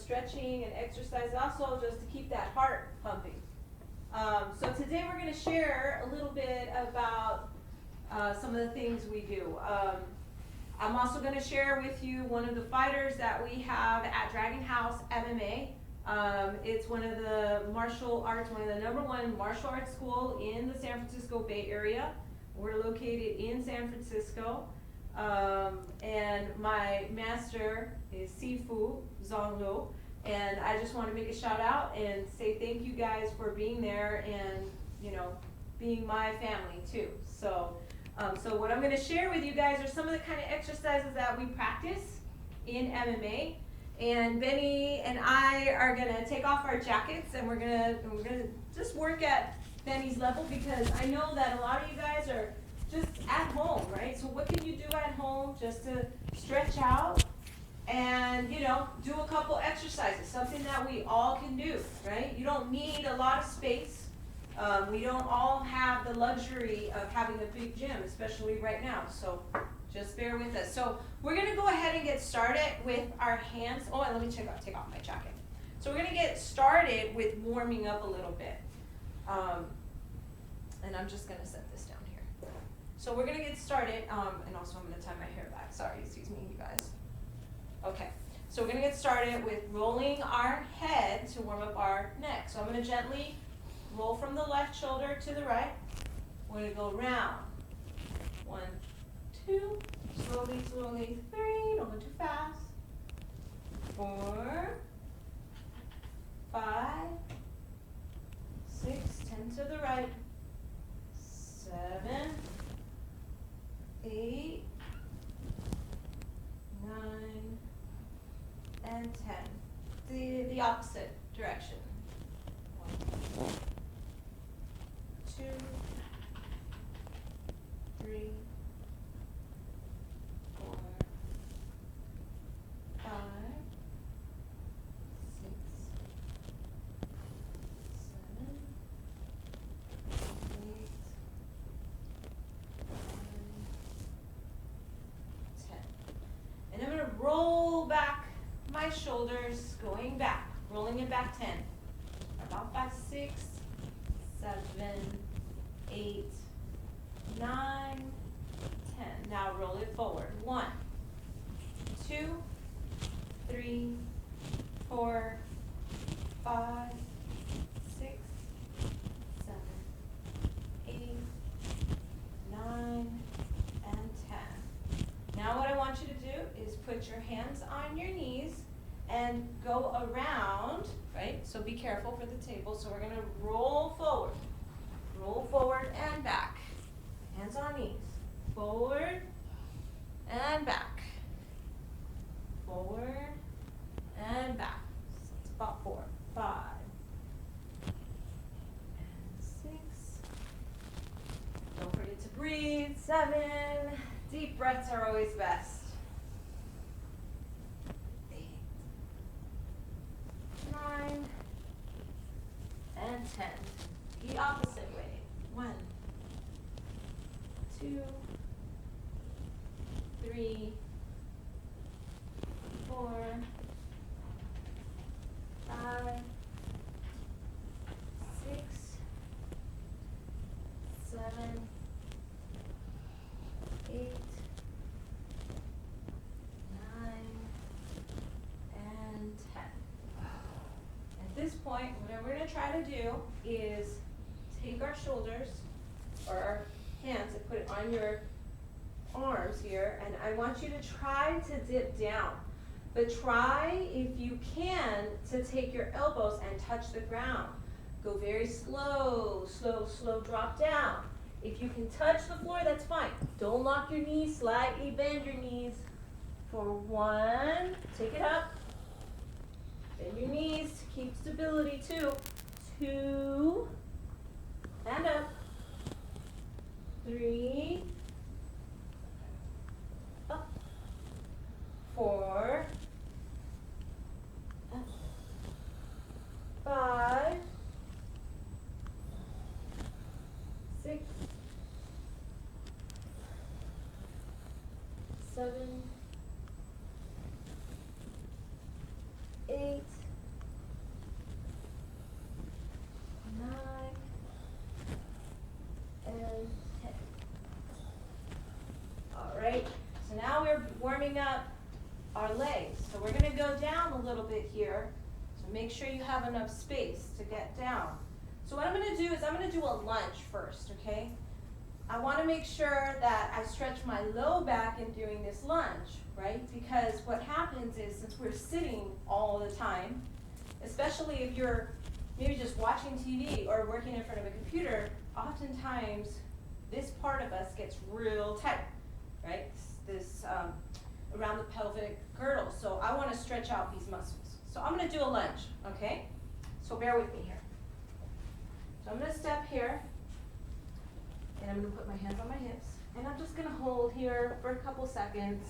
stretching and exercise, also just to keep that heart pumping. So today we're going to share a little bit about some of the things we do. I'm also going to share with you one of the fighters that we have at Dragon House MMA. It's one of the martial arts, one of the #1 martial arts school in the San Francisco Bay Area. We're located in San Francisco. And my master is Sifu Zhonglu. And I just want to make a shout out and say thank you guys for being there and, you know, being my family too. So what I'm going to share with you guys are some of the kind of exercises that we practice in MMA. And Benny and I are going to take off our jackets and we're going to just work at Benny's level, because I know that a lot of you guys are just at home, right? So what can you do at home just to stretch out and, you know, do a couple exercises, something that we all can do, right? You don't need a lot of space. We don't all have the luxury of having a big gym, especially right now. So just bear with us. So we're going to go ahead and get started with our hands. Oh, and let me take off my jacket. So we're going to get started with warming up a little bit. And I'm just going to set this down here. So we're going to get started. And also I'm going to tie my hair back. Sorry, excuse me, you guys. Okay. So we're going to get started with rolling our head to warm up our neck. So I'm going to gently roll from the left shoulder to the right. We're going to go round. 1, 2, slowly, slowly, 3, don't go too fast. 4, 5, 6, 10 to the right. 7, 8, 9, and 10. The opposite direction. 1, 2, 3, 4, 5, 6, 7, 8, 9, 10. And I'm going to roll back my shoulders, going back, rolling it back 10. About 5, 6, 7, 8, 9, 10. Now roll it forward. 1, 2, 3, 4, 5, 6, 7, 8, 9, and 10. Now what I want you to do is put your hands on your knees and go around, right? So be careful for the table. So we're going to roll forward and back. Hands on knees. Forward and back. Forward and back. So it's about 4, 5, and 6. Don't forget to breathe. 7. Deep breaths are always best. 8, 9, and 10. The opposite way. 1, 2, 3, 4, 5, 6, 7, 8, 9, and 10. At this point, what we're going to try to do is take our shoulders or our hands and put it on your arms here, and I want you to try to dip down. But try, if you can, to take your elbows and touch the ground. Go very slow, slow, slow, drop down. If you can touch the floor, that's fine. Don't lock your knees, slightly bend your knees. For 1, take it up. Bend your knees to keep stability. 2, 2, and up. 3, up. 4, up. 5, 6, 7, 8, little bit here. So make sure you have enough space to get down. So what I'm gonna do is I'm gonna do a lunge first, okay? I wanna make sure that I stretch my low back in doing this lunge, right? Because what happens is, since we're sitting all the time, especially if you're maybe just watching TV or working in front of a computer, oftentimes this part of us gets real tight, right? This around the pelvic girdle. So I want to stretch out these muscles. So I'm going to do a lunge, okay? So bear with me here. So I'm going to step here, and I'm going to put my hands on my hips, and I'm just going to hold here for a couple seconds.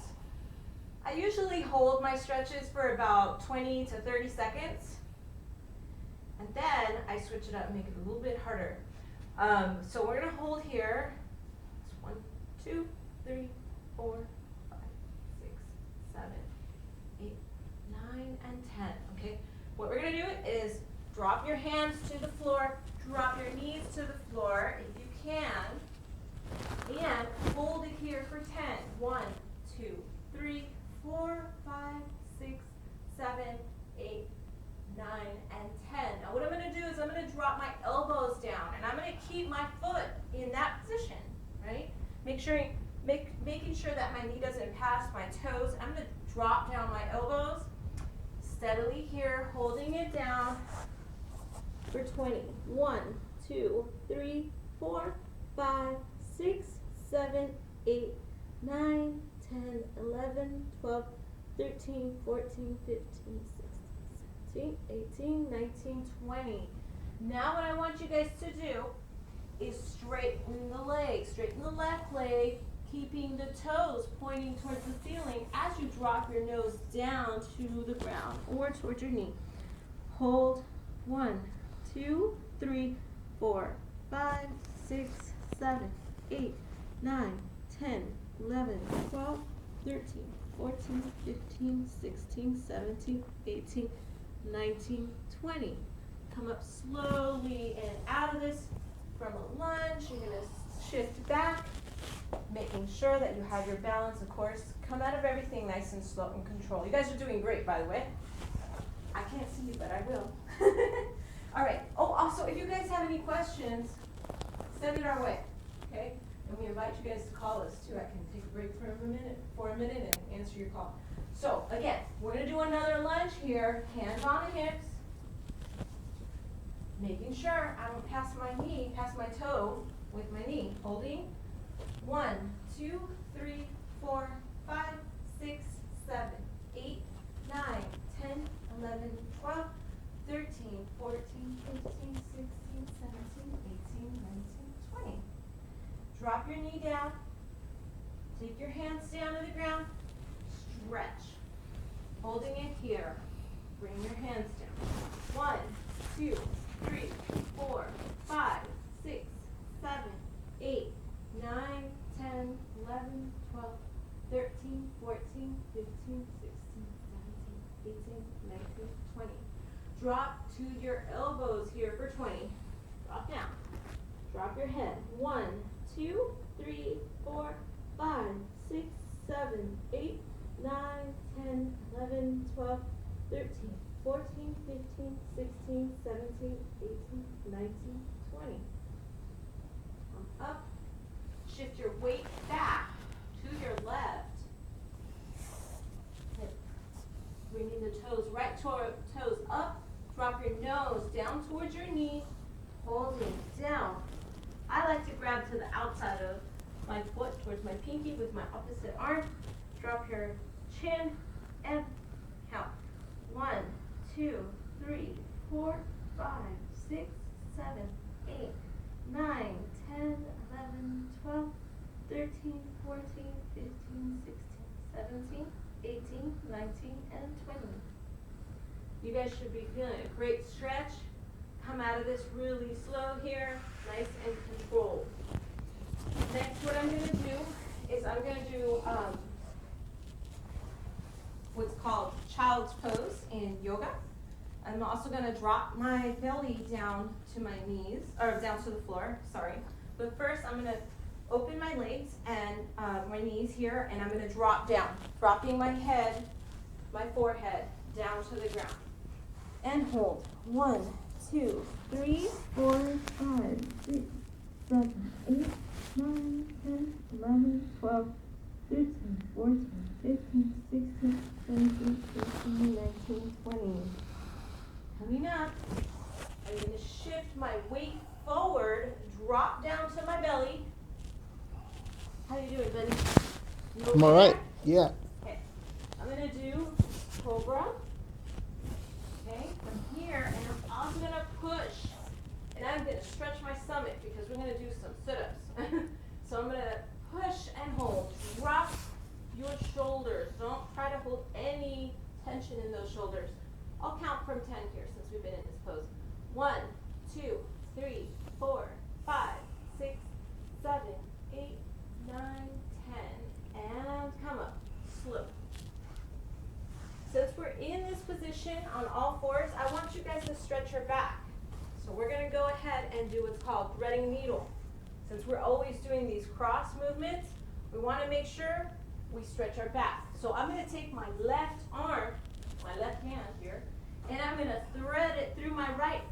I usually hold my stretches for about 20 to 30 seconds. And then I switch it up and make it a little bit harder. So we're gonna hold here. It's 1, 2, 3, 4, 5, 6, 7, 8, 9, and 10. Okay. What we're gonna do is drop your hands to the floor, drop your knees to the floor if you can, and hold it here for 10. 1, 2, 3, 4, 5, 6, 7, 8, 9, and 10. Now what I'm going to do is I'm going to drop my elbows down, and I'm going to keep my foot in that position, right? Making sure that my knee doesn't pass my toes. I'm going to drop down my elbows steadily here, holding it down for 20. 1, 2, 3, 4, 5, 6, 7, 8, 9, 10, 11, 12, 13, 14, 15, 16, 18, 19, 20. Now what I want you guys to do is straighten the leg, straighten the left leg, keeping the toes pointing towards the ceiling as you drop your nose down to the ground or towards your knee. Hold 1, 2, 3, 4, 5, 6, 7, 8, 9, 10, 11, 12, 13, 14, 15, 16, 17, 18, 19, 20. Come up slowly and out of this from a lunge. You're going to shift back, making sure that you have your balance, of course. Come out of everything nice and slow and controlled. You guys are doing great, by the way. I can't see you, but I will. All right. Oh, also, if you guys have any questions, send it our way, okay? And we invite you guys to call us, too. I can take a break for a minute and answer your call. So, again, we're going to do another lunge here. Hands on the hips. Making sure I don't pass my toe with my knee. Holding. 1, 2, 3, 4, 5, 6, 7, 8, 9, 10, 11, 12, 13, 14, 15, 16, 17, 18, 19, 20. Drop your knee down. Take your hands down to the ground. Stretch. Holding it here. Bring your hands down. 1, 2, 3, 4, 5, 6, 7, 8, 9, 10, 11, 12, 13, 14, 15, 16, 17, 18, 19, 20. Drop to your elbows here for 20. Drop down. Drop your head. 1, 2, 3, 4, 5, 6, 7, 8, 9, 10, 11, 12, 13, 14, 15, 16, 17, 18, 19, 20. Come up. Shift your weight back to your left. Bringing the toes toes up. Drop your nose down towards your knee. Holding down. I like to grab to the outside of my foot towards my pinky with my opposite arm. Drop your chin and count. 1, 2, 3, 4, 5, 6, 7, 8, 9, 10, 11, 12, 13, 14, 15, 16, 17, 18, 19, and 20. You guys should be feeling a great stretch. Come out of this really slow here, nice and controlled. Next, what I'm going to do is I'm going to do what's called child's pose in yoga. I'm also going to drop my belly down to my knees, or down to the floor, sorry. But first, I'm going to open my legs and my knees here, and I'm going to drop down, dropping my head, my forehead down to the ground. And hold. 1, 2, 3, 4, 5, 6, 7, 8, 9, 10, 11, 12, 13, 14, 15, 16, 17, 18, 19, 20. Coming up, I'm going to shift my weight forward, drop down to my belly. How you doing, buddy? You I'm all right. Yeah. Okay. I'm going to do cobra. Okay, from here, and I'm also going to push. And I'm going to stretch my stomach because we're going to do some sit-ups. So I'm going to push and hold. Drop your shoulders. Don't try to hold any tension in those shoulders. I'll count from 10 here since we've been in this pose. 1, 2, 3, 4, 5, 6, 7, 8, 9, 10. And come up. Slow. Since we're in this position on all fours, I want you guys to stretch your back. So we're going to go ahead and do what's called threading needle. Since we're always doing these cross movements, we want to make sure we stretch our back. So I'm going to take my left arm, my left hand here, and I'm going to thread it through my right.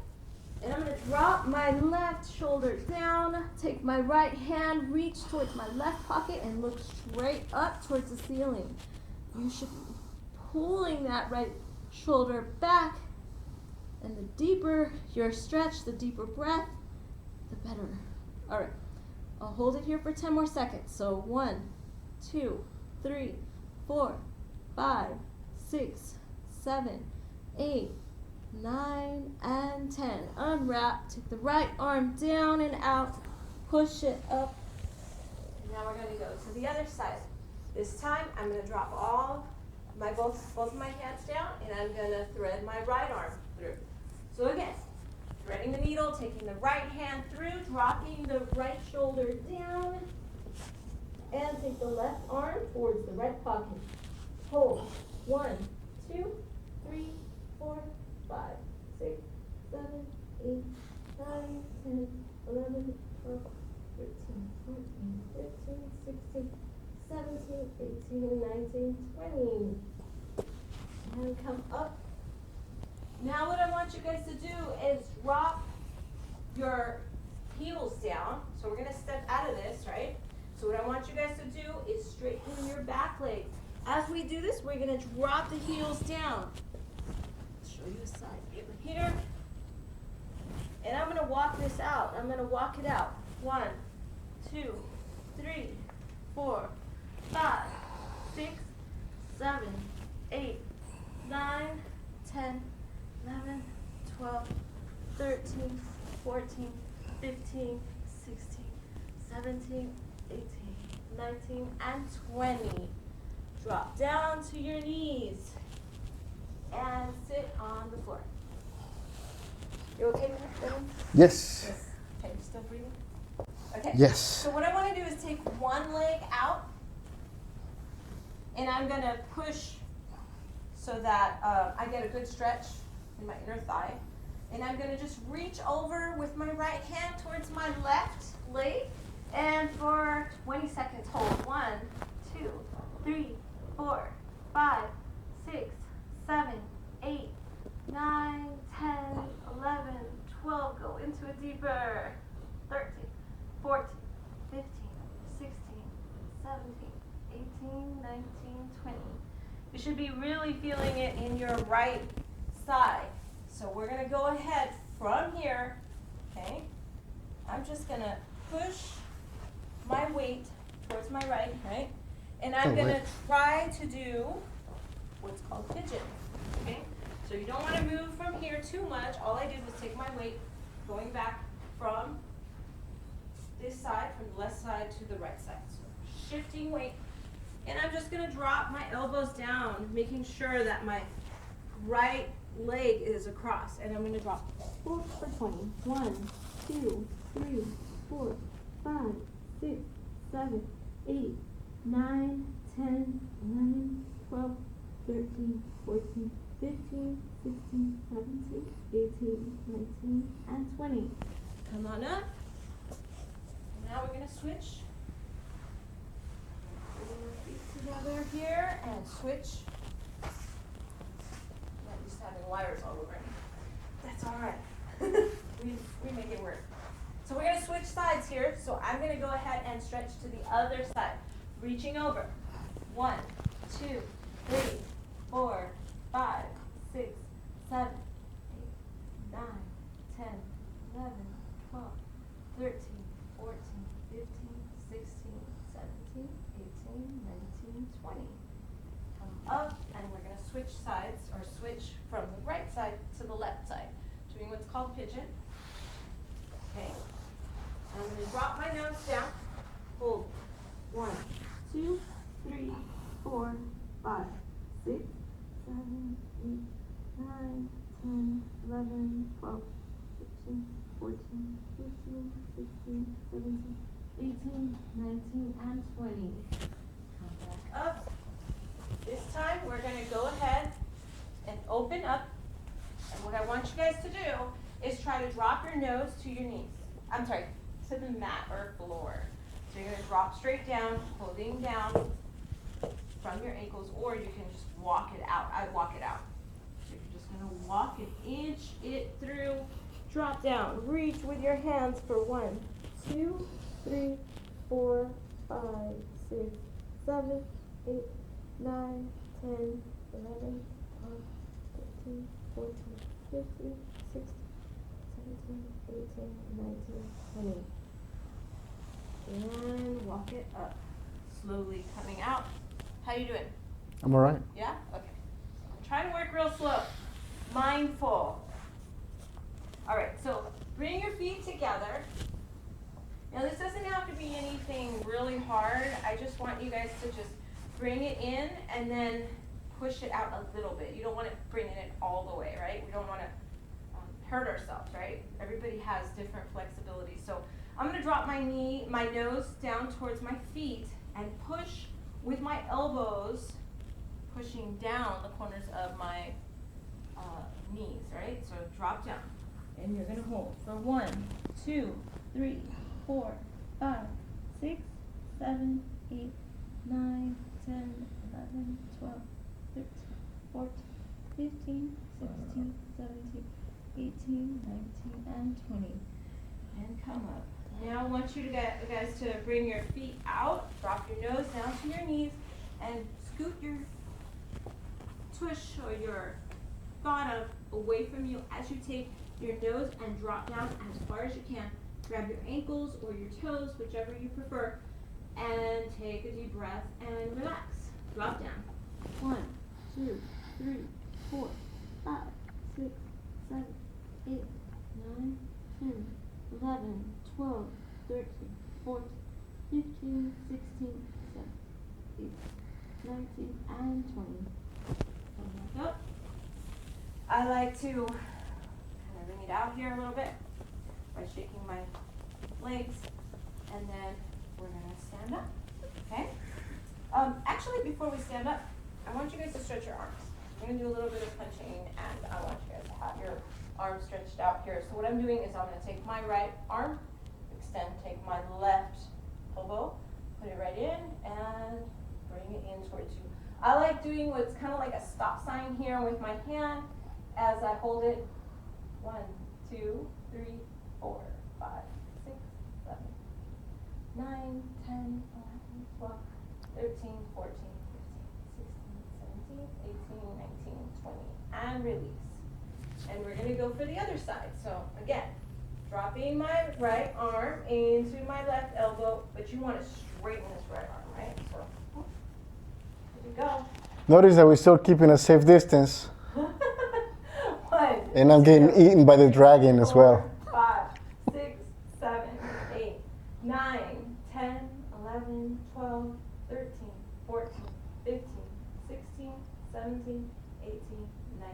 And I'm going to drop my left shoulder down, take my right hand, reach towards my left pocket, and look straight up towards the ceiling. You should be pulling that right shoulder back. And the deeper your stretch, the deeper breath, the better. All right, I'll hold it here for 10 more seconds. So 1, 2, 3, 4, 5, 6, 7, 8, 9, and 10. Unwrap, take the right arm down and out, push it up. And now we're going to go to the other side. This time, I'm going to drop both of my hands down, and I'm going to thread my right arm through. So again, threading the needle, taking the right hand through, dropping the right shoulder down, and take the left arm towards the right pocket. Hold. 1, 2, 3, 4, 5, 6, 7, 8, 9, 10, 11, 12, 13, 14, 15, 16, 17, 18, 19, 20. And come up. Now what I want you guys to do is drop your heels down. So we're going to step out of this, right? So what I want you guys to do is straighten your back leg. As we do this, we're going to drop the heels down. I'll show you a side view here. And I'm going to walk this out. I'm going to walk it out. 1, 2, 3, 4, 5, 6, 7, 8, 9, 10, 11, 12, 13, 14, 15, 16, 17, 18, 19, and 20. Drop down to your knees and sit on the floor. You okay with that? Yes. Yes. Okay, you're still breathing? Okay. Yes. So what I want to do is take one leg out, and I'm going to push so that I get a good stretch in my inner thigh. And I'm going to just reach over with my right hand towards my left leg. And for 20 seconds, hold. 1, 2, 3, 4, 5, 6, 7, 8, 9, 10, 11, 12. Go into it deeper. 13, 14, 15, 16, 17, 18, 19, 20. You should be really feeling it in your right side. So we're going to go ahead from here, okay? I'm just going to push my weight towards my right, right? And I'm going to try to do what's called pigeon, okay? So you don't want to move from here too much. All I did was take my weight going back from this side, from the left side to the right side. So shifting weight. And I'm just going to drop my elbows down, making sure that my right leg is across. And I'm going to drop for 20. 1, 2, 3, 4, 5, 6, 7, 8, 9, 10, 11, 12, 13, 14, 15, 16, 17, 18, 19, and 20. Come on up. Now we're going to switch. Bring your feet together here and switch. all right. we make it work. So we're going to switch sides here. So I'm going to go ahead and stretch to the other side, reaching over. 1, 2, 3, 4, 5, 6, 7, 8, 9, 10, 11, 12, 13, 14, 15, 16, 17, 18, 19, 20. Come up, and we're going to switch sides, or switch from the right side to the left side, doing what's called pigeon. Okay. I'm going to drop my nose down. Hold. 1, 2, 3, 4, 5, 6, 7, 8, 9, 10, 11, 12, 13, 14, 15, 16, 17, 18, 19, and 20. Come back up. This time we're going to go ahead and open up. And what I want you guys to do is try to drop your nose to your knees. I'm sorry, to the mat or floor. So you're going to drop straight down, holding down from your ankles, or you can just walk it out. I walk it out. So you're just going to walk it, inch it through, drop down, reach with your hands for 1, 2, 3, 4, 5, 6, 7, 8, 9, 10, 11, 12, 13, 14, 15, 16, 17, 18, 19, 20. And walk it up. Slowly coming out. How you doing? I'm all right. Yeah? Okay. I'm trying to work real slow. Mindful. All right, so bring your feet together. Now this doesn't have to be anything really hard. I just want you guys to just bring it in and then push it out a little bit. You don't want to bring it all the way, right? We don't want to hurt ourselves, right? Everybody has different flexibility. So I'm going to drop my nose down towards my feet and push with my elbows, pushing down the corners of my knees, right? So drop down. And you're going to hold for 1, 2, 3, 4, 5, 6, 7, 8, 9, 10, 11, 12, 13, 14, 15, 16, 17, 18, 19, and 20. And come up. Now I want you guys to bring your feet out, drop your nose down to your knees, and scoot your tush or your thought away from you as you take your nose and drop down as far as you can. Grab your ankles or your toes, whichever you prefer, and take a deep breath and relax. Drop down. 1, 2, 3, 4, 5, 6, 7, 8, 9, 10, 11, 12, 13, 14, 15, 16, 17, 18, 19, and 20. Come back up. I like to kind of bring it out here a little bit by shaking my legs, and then we're going to stand up, okay? Actually, before we stand up, I want you guys to stretch your arms. I'm going to do a little bit of punching, and I want you guys to have your arms stretched out here. So what I'm doing is I'm going to take my right arm, extend, take my left elbow, put it right in, and bring it in towards you. I like doing what's kind of like a stop sign here with my hand as I hold it. 1, 2, 3, 4, 5, 6, 7, 9, 10, 11, 12, 13, 14, 15, 16, 17, 18, 19, 20, and release. And we're going to go for the other side. So again, dropping my right arm into my left elbow, but you want to straighten this right arm, right? So here we go. Notice that we're still keeping a safe distance. 1, And I'm getting eaten by the dragon as well. 5, 6, 7, 8, 9, 10, 11, 12, 13, 14, 15, 16, 17, 18, 19,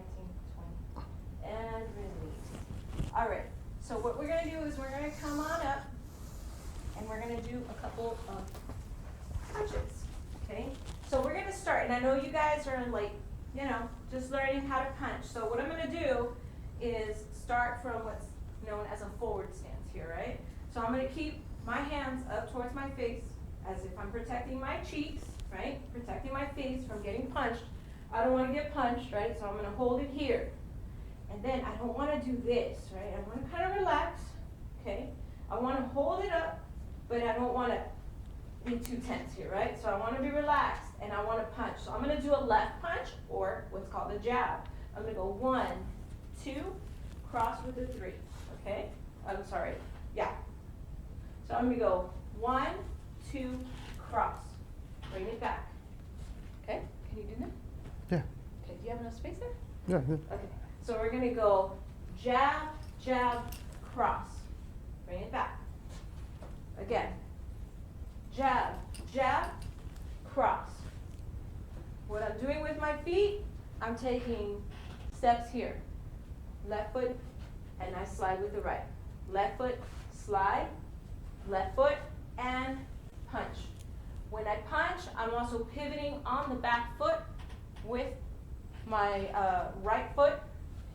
20. And release. All right. So what we're going to do is we're going to come on up, and we're going to do a couple of punches. Okay? So we're going to start, and I know you guys are like, just learning how to punch. So what I'm going to do is start from what's known as a forward stance here, right? So I'm going to keep my hands up towards my face as if I'm protecting my cheeks, right? Protecting my face from getting punched. I don't want to get punched, right? So I'm going to hold it here. And And then I don't want to do this, right? I want to kind of relax, okay? I want to hold it up, but I don't want to be too tense here, right? So I want to be relaxed, and I want to punch. So I'm going to do a left punch, or what's called a jab. I'm going to go 1, 2, cross with a 3, okay? I'm sorry, yeah. So I'm going to go 1, 2, cross. Bring it back. Okay, can you do that? Yeah. Okay, do you have enough space there? Yeah. Yeah. Okay, so we're going to go jab, jab, cross. Bring it back. Again. Jab, jab, cross. What I'm doing with my feet, I'm taking steps here. Left foot, and I slide with the right. Left foot, slide, left foot, and punch. When I punch, I'm also pivoting on the back foot with my right foot,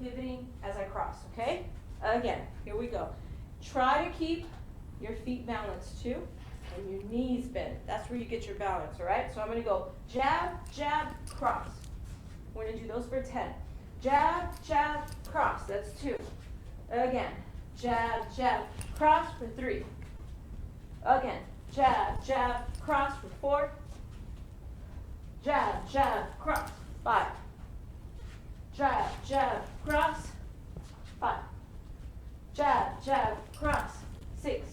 pivoting as I cross, okay? Again, here we go. Try to keep your feet balanced too, and your knees bent. That's where you get your balance, all right? So I'm gonna go jab, jab, cross. We're gonna do those for 10. Jab, jab, cross, that's 2. Again, jab, jab, cross for 3. Again, jab, jab, cross for 4. Jab, jab, cross, 5. Jab, jab, cross, 5. Jab, jab, cross, 6.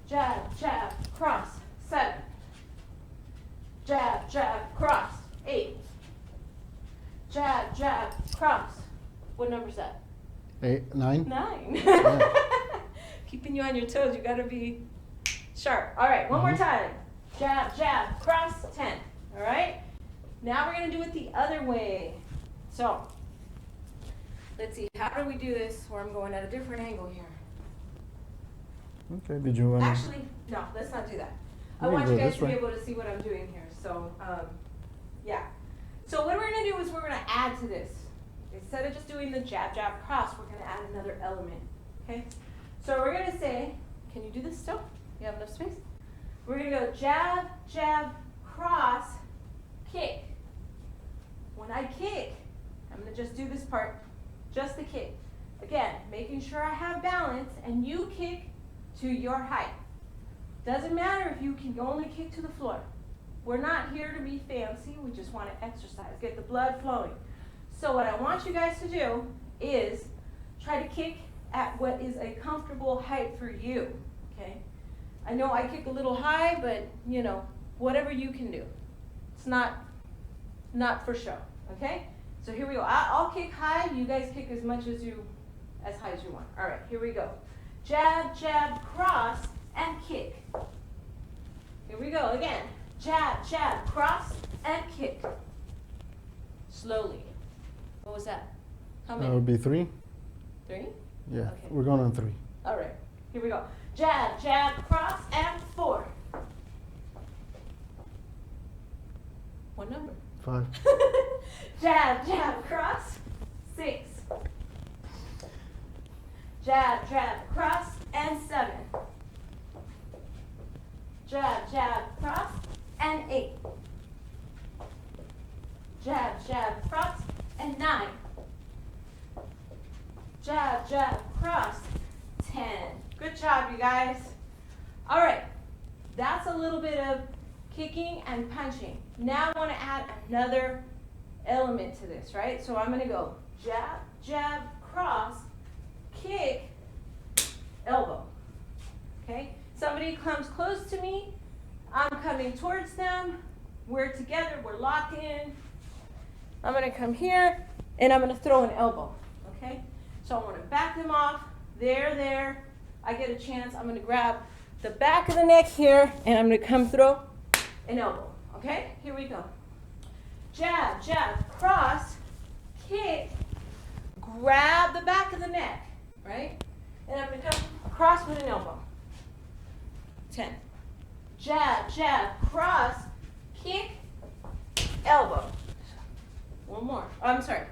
Jab, jab, cross, 7. Jab, jab, cross, 8. Jab, jab, cross. What number is that? 8, 9. 9. Yeah. Keeping you on your toes, you gotta be sharp. All right, one more time. Jab, jab, cross, 10. All right? Now we're gonna do it the other way. So, let's see, how do we do this where I'm going at a different angle here? Okay. Did you want? Actually, no, let's not do that. I We can want go you guys this to be way. able to see what I'm doing here. So, yeah. So what we're gonna do is we're gonna add to this. Instead of just doing the jab, jab, cross, we're gonna add another element, okay? So we're gonna say, can you do this still? You have enough space? We're gonna go jab, jab, cross, kick. When I kick, I'm gonna just do this part, just the kick. Again, making sure I have balance, and you kick to your height. Doesn't matter if you can only kick to the floor. We're not here to be fancy, we just want to exercise, get the blood flowing. So what I want you guys to do is try to kick at what is a comfortable height for you, okay? I know I kick a little high, but you know, whatever you can do. It's not for show, okay? So here we go. I'll kick high, you guys kick as high as you want. All right, here we go. Jab, jab, cross, and kick. Here we go again. Jab, jab, cross, and kick. Slowly. What was that? How That many? would be 3. 3? Yeah. Okay. We're going on 3. All right, here we go. Jab, jab, cross, and 4. What number? 5. Jab, jab, cross, 6. Jab, jab, cross, and 7. Jab, jab, cross, and 8. Jab, jab, cross, and 9. Jab, jab, cross, 10. Good job, you guys. All right, that's a little bit of kicking and punching. Now I want to add another element to this, right? So I'm going to go jab, jab, cross, kick, elbow. Okay? Somebody comes close to me, I'm coming towards them, we're together, we're locked in. I'm going to come here, and I'm going to throw an elbow, okay? So I want to back them off, there, I get a chance, I'm going to grab the back of the neck here, and I'm going to come throw an elbow, okay? Here we go. Jab, jab, cross, kick, grab the back of the neck, right? And I'm going to come across with an elbow. 10. Jab, jab, cross, kick, elbow. One more. Oh, I'm sorry.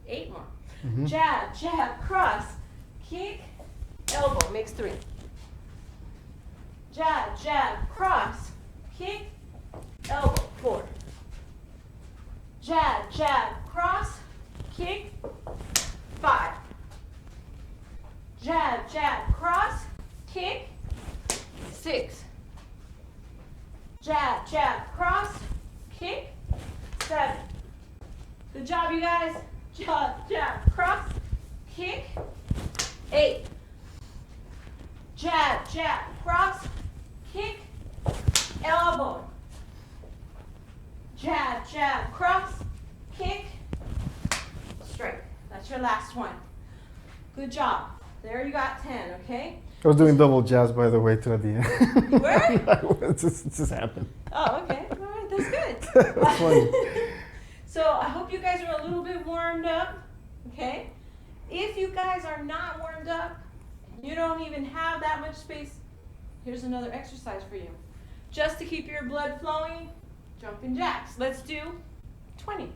8 more. Mhm. Jab, jab, cross, kick, elbow. Makes 3. Jab, jab, cross, kick, elbow. 4. Jab, jab, cross, kick, jab, cross, kick, 7. Good job, you guys. Jab, jab, cross, kick, 8. Jab, jab, cross, kick, elbow. Jab, jab, cross, kick, straight. That's your last one. Good job. There you got 10, okay? I was doing double jabs, by the way, to the end. You were? it just happened. Oh, okay. All right, that's good. That's funny. So I hope you guys are a little bit warmed up, okay? If you guys are not warmed up, you don't even have that much space, here's another exercise for you. Just to keep your blood flowing, jumping jacks. Let's do 20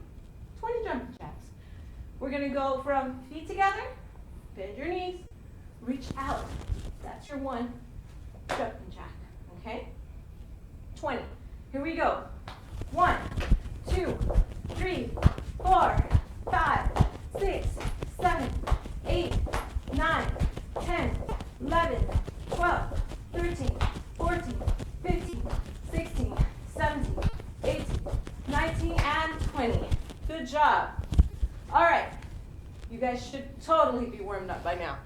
jumping jacks. We're gonna go from feet together, bend your knees, reach out. That's your one jumping jack, okay? 20. Here we go. 1, 2, 3, 4, 5, 6, 7, 8, 9, 10, 11, 12, 13, 14, 15, 16, 17, 18, 19, and 20. Good job. All right. You guys should totally be warmed up by now.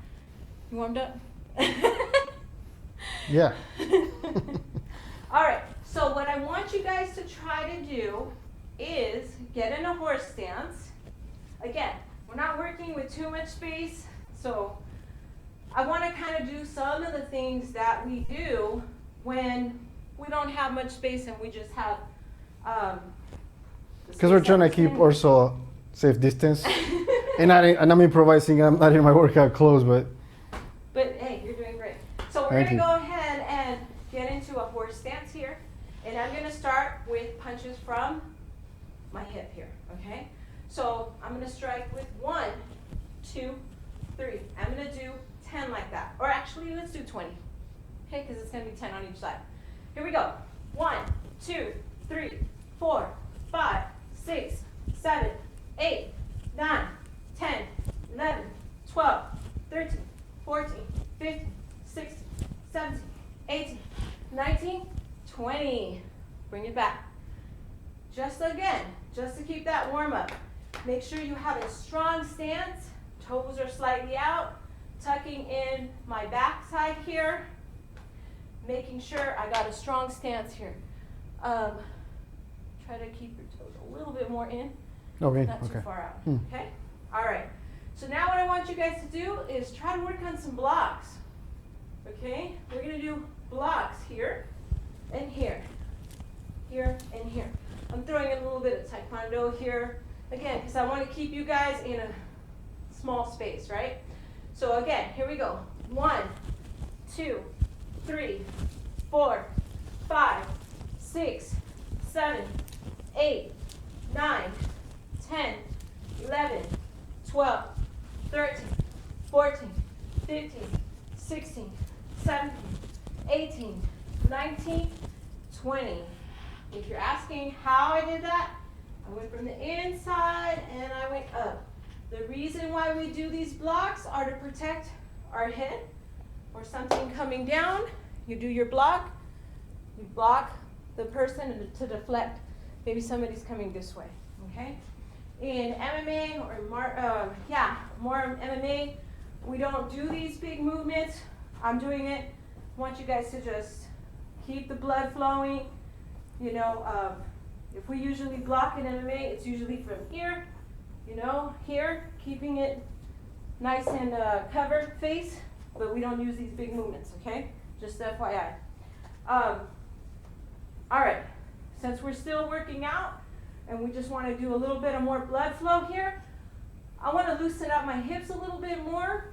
You warmed up? Yeah. All right. So what I want you guys to try to do is get in a horse stance. Again, we're not working with too much space, so I want to kind of do some of the things that we do when we don't have much space and we just have Because we're trying to keep also safe distance. and I'm improvising. I'm not in my workout clothes, but hey, you're doing great. So we're going to go ahead and get into a horse stance here. And I'm going to start with punches from my hip here, okay? So I'm going to strike with 1, 2, 3. I'm going to do 10 like that. Or actually, let's do 20, okay? Because it's going to be 10 on each side. Here we go. 1, 2, 3, 4, 5, 6, 7, 8, 9, 10, 11, 12, 13, 14, 15, 16, 17, 18, 19, 20. Bring it back. Just to keep that warm up. Make sure you have a strong stance. Toes are slightly out. Tucking in my back side here. Making sure I got a strong stance here. Try to keep your toes a little bit more in. okay, Not okay. too far out. Okay? All right. So now what I want you guys to do is try to work on some blocks. Okay? We're going to do blocks here and here. Here and here. I'm throwing in a little bit of taekwondo here. Again, because I want to keep you guys in a small space, right? So again, here we go. 1, 2, 3, 4, 5, 6, 7, 8, 9, 10, 11, 12, 13, 14, 15, 16, 17, 18, 19, 20. If you're asking how I did that, I went from the inside and I went up. The reason why we do these blocks are to protect our head or something coming down. You do your block, you block the person to deflect. Maybe somebody's coming this way, okay? In MMA or more MMA, we don't do these big movements. I'm doing it. I want you guys to just keep the blood flowing. You know, if we usually block in MMA, it's usually from here, you know, here, keeping it nice and covered face, but we don't use these big movements, okay? Just FYI. All right, since we're still working out and we just want to do a little bit of more blood flow here, I want to loosen up my hips a little bit more.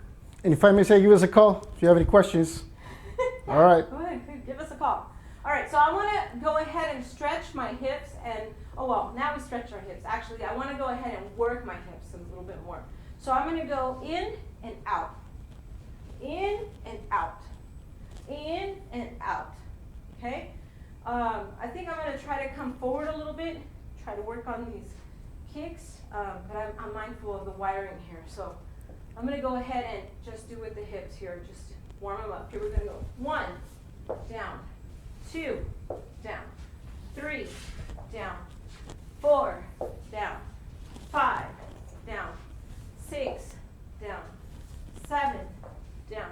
And if I may say, give us a call if you have any questions. All right. Go ahead, give us a call. All right, so I want to go ahead and stretch my hips and, now we stretch our hips. Actually, I want to go ahead and work my hips a little bit more. So I'm going to go in and out. In and out. In and out. Okay? I think I'm going to try to come forward a little bit, try to work on these kicks, but I'm mindful of the wiring here. So I'm going to go ahead and just do with the hips here, just warm them up. Here we're going to go 1, down, 2, down, 3, down, 4, down, 5, down, 6, down, 7, down,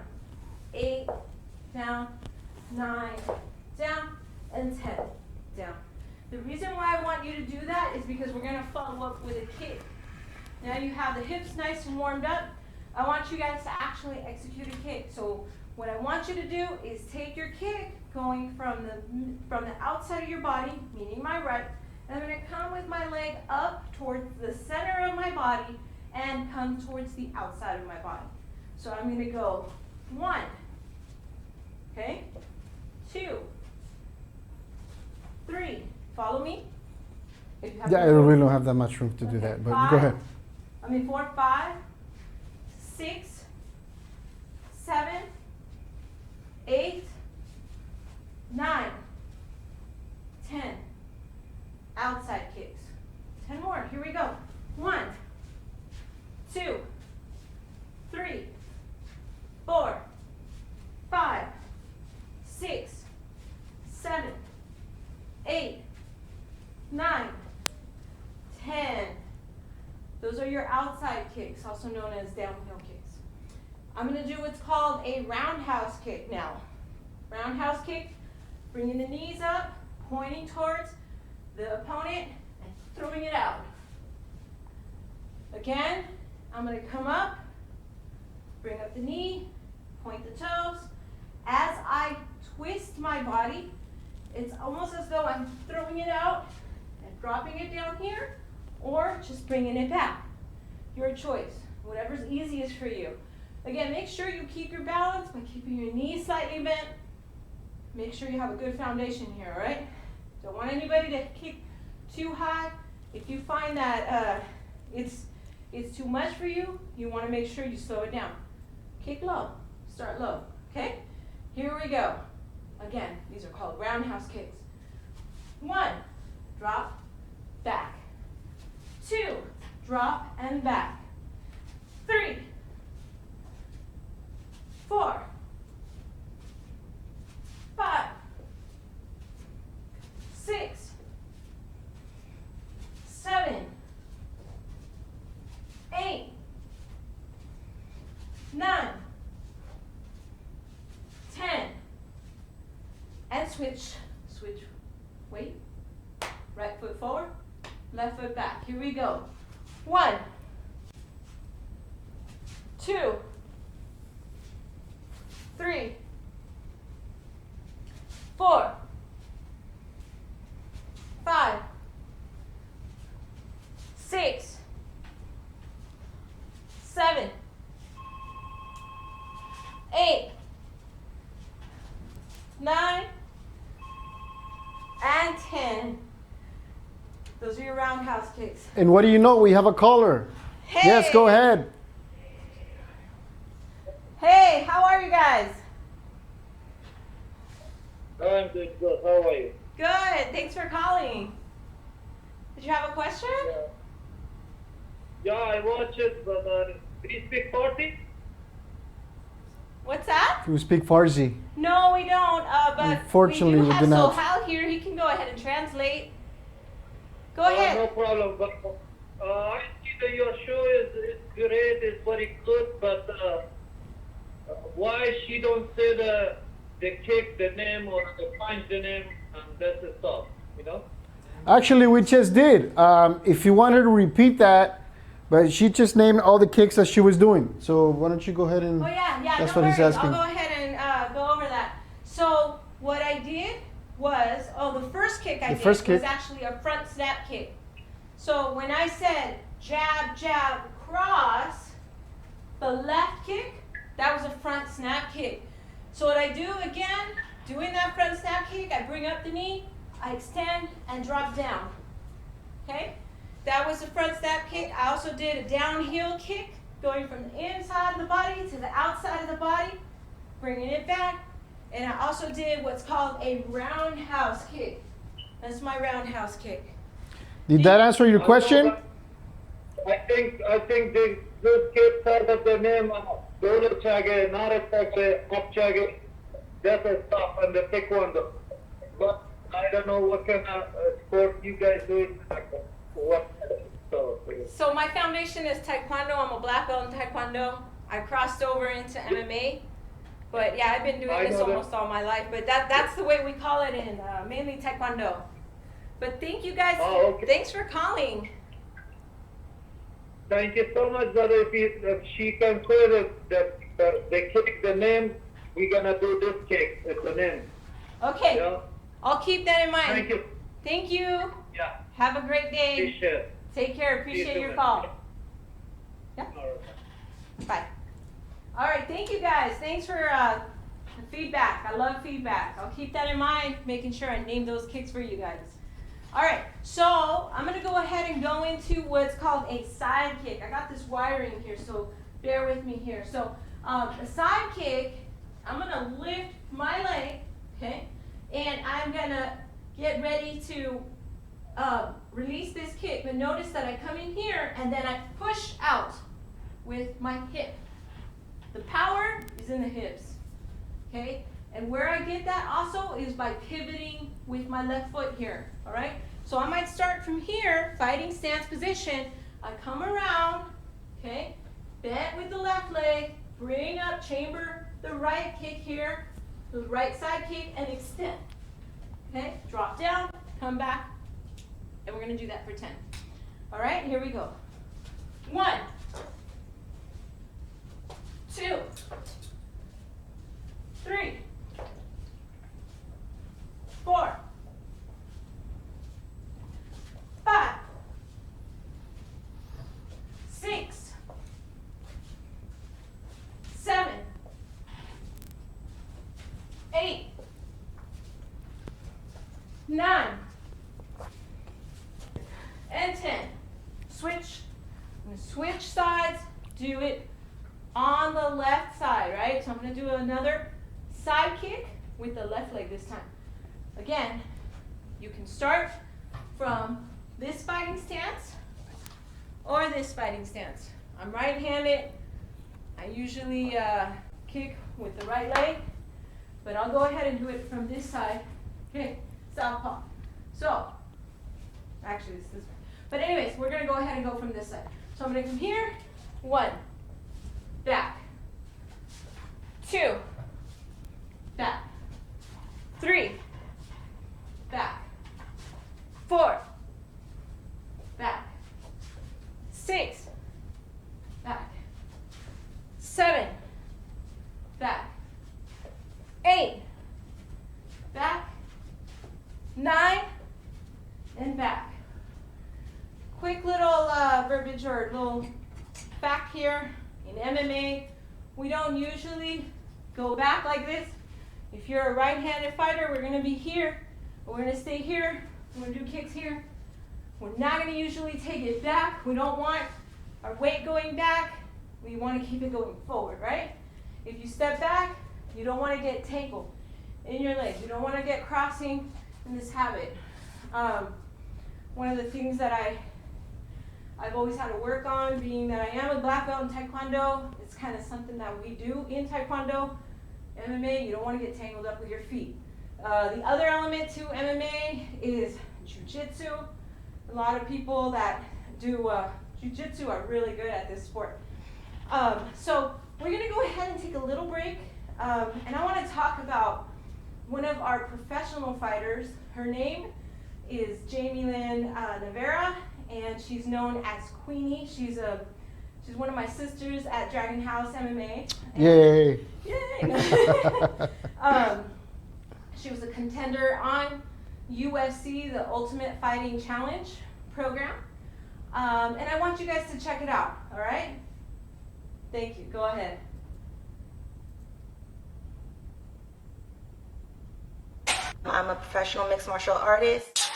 8, down, 9, down, and 10, down. The reason why I want you to do that is because we're going to follow up with a kick. Now you have the hips nice and warmed up. I want you guys to actually execute a kick. So what I want you to do is take your kick going from the outside of your body, meaning my right, and I'm going to come with my leg up towards the center of my body and come towards the outside of my body. So I'm going to go 1, okay, 2, 3, follow me. If you have Yeah, I really don't have that much room to do that, but go ahead. 4, 5, 6, 7, 8, 9, 10. Outside kicks. 10 more. Here we go. 1, 2, 3, 4, 5, 6, 7, 8, 9, 10. Those are your outside kicks, also known as downhill kicks. I'm going to do what's called a roundhouse kick now. Roundhouse kick, bringing the knees up, pointing towards the opponent, and throwing it out. Again, I'm going to come up, bring up the knee, point the toes. As I twist my body, it's almost as though I'm throwing it out and dropping it down here, or just bringing it back. Your choice, whatever's easiest for you. Again, make sure you keep your balance by keeping your knees slightly bent. Make sure you have a good foundation here, all right? Don't want anybody to kick too high. If you find that it's too much for you, you want to make sure you slow it down. Kick low, start low, okay? Here we go. Again, these are called roundhouse kicks. 1, drop, back. 2, drop and back. 3, 4, 5, 6, 7, 8, 9, 10. And switch, wait. Right foot forward, left foot back. Here we go. 1, 2, 3, 4, 5, 6, 7, 8, 9, and 10. Those are your roundhouse kicks. And what do you know? We have a caller. Hey. Yes, go ahead. Hey, how are you guys? I'm doing good. How are you? Good. Thanks for calling. Did you have a question? Yeah, I watch it, but do you speak Farsi? What's that? You speak Farsi. No, we don't. But Unfortunately, we we do do have not. Sohal here. He can go ahead and translate. Go No ahead. problem. But I see that your show is great. It's very good. But why she don't say the kick the name or the punch the name and that's the stuff, you know? Actually, we just did. If you want her to repeat that, but she just named all the kicks that she was doing. So why don't you go ahead and... Oh yeah. That's no what he's worries. asking. I'll go ahead and go over that. So what I did was, the first kick I did was actually a front snap kick. So when I said jab, jab, cross, the left kick, that was a front snap kick. So what I do again, doing that front snap kick, I bring up the knee, I extend and drop down. Okay? That was the front snap kick. I also did a downhill kick, going from the inside of the body to the outside of the body, bringing it back. And I also did what's called a roundhouse kick. That's my roundhouse kick. Did that answer your question? I think this kid thought of the name Dolo Chage, Nara Chage, Up Chage, that's a stuff and the taekwondo. But I don't know what kind of sport you guys do. What? So my foundation is Taekwondo. I'm a black belt in Taekwondo. I crossed over into MMA. But yeah, I've been doing this almost all my life. But that's the way we call it in mainly Taekwondo. But thank you guys. Oh, okay. Thanks for calling. Thank you so much, brother. If she can say the cake, the name, we're gonna do this cake. It's the name. Okay. Yeah. I'll keep that in mind. Thank you. Thank you. Yeah. Have a great day. Appreciate it. Take care. Appreciate too, your man. call. Yeah. All right. Bye. All right. Thank you guys. Thanks for the feedback. I love feedback. I'll keep that in mind, making sure I name those kicks for you guys. All right. So I'm going to go ahead and go into what's called a side kick. I got this wiring here, so bear with me here. So a side kick, I'm going to lift my leg, okay, and I'm going to get ready to release this kick. But notice that I come in here and then I push out with my hip. The power is in the hips, okay? And where I get that also is by pivoting with my left foot here, all right? So I might start from here, fighting stance position. I come around, okay? Bent with the left leg, bring up, chamber the right kick here, the right side kick, and extend. Okay, drop down, come back, and we're gonna do that for 10. All right, here we go. 1, 2, 3, 4, 5, 6, 7, 8, 9, and 10. Switch. I'm going to switch sides. Do it on the left side, right? So I'm going to do another side kick with the left leg this time. Again, you can start from this fighting stance or this fighting stance. I'm right-handed. I usually kick with the right leg, but I'll go ahead and do it from this side. Okay, southpaw. So, actually it's this way. But anyways, we're gonna go ahead and go from this side. So I'm gonna come here, 1, back, 2, back, 3, back, 4, back, 6, back, 7, back, 8, back, 9, and back. Quick little verbiage or little fact here. In MMA, we don't usually go back like this. If you're a right-handed fighter, we're gonna be here. We're gonna stay here. We're gonna do kicks here. We're not gonna usually take it back. We don't want our weight going back. We wanna keep it going forward, right? If you step back, you don't wanna get tangled in your legs. You don't wanna get crossing in this habit. One of the things that I've always had to work on, being that I am a black belt in Taekwondo, it's kind of something that we do in Taekwondo. MMA, you don't want to get tangled up with your feet. The other element to MMA is Jiu-Jitsu. A lot of people that do Jiu-Jitsu are really good at this sport. So we're going to go ahead and take a little break, and I want to talk about one of our professional fighters. Her name is Jamie Lynn Navarra, and she's known as Queenie. She's one of my sisters at Dragon House MMA. Yay! Yay! She was a contender on UFC, the Ultimate Fighting Challenge program. And I want you guys to check it out, all right? Thank you. Go ahead. I'm a professional mixed martial artist.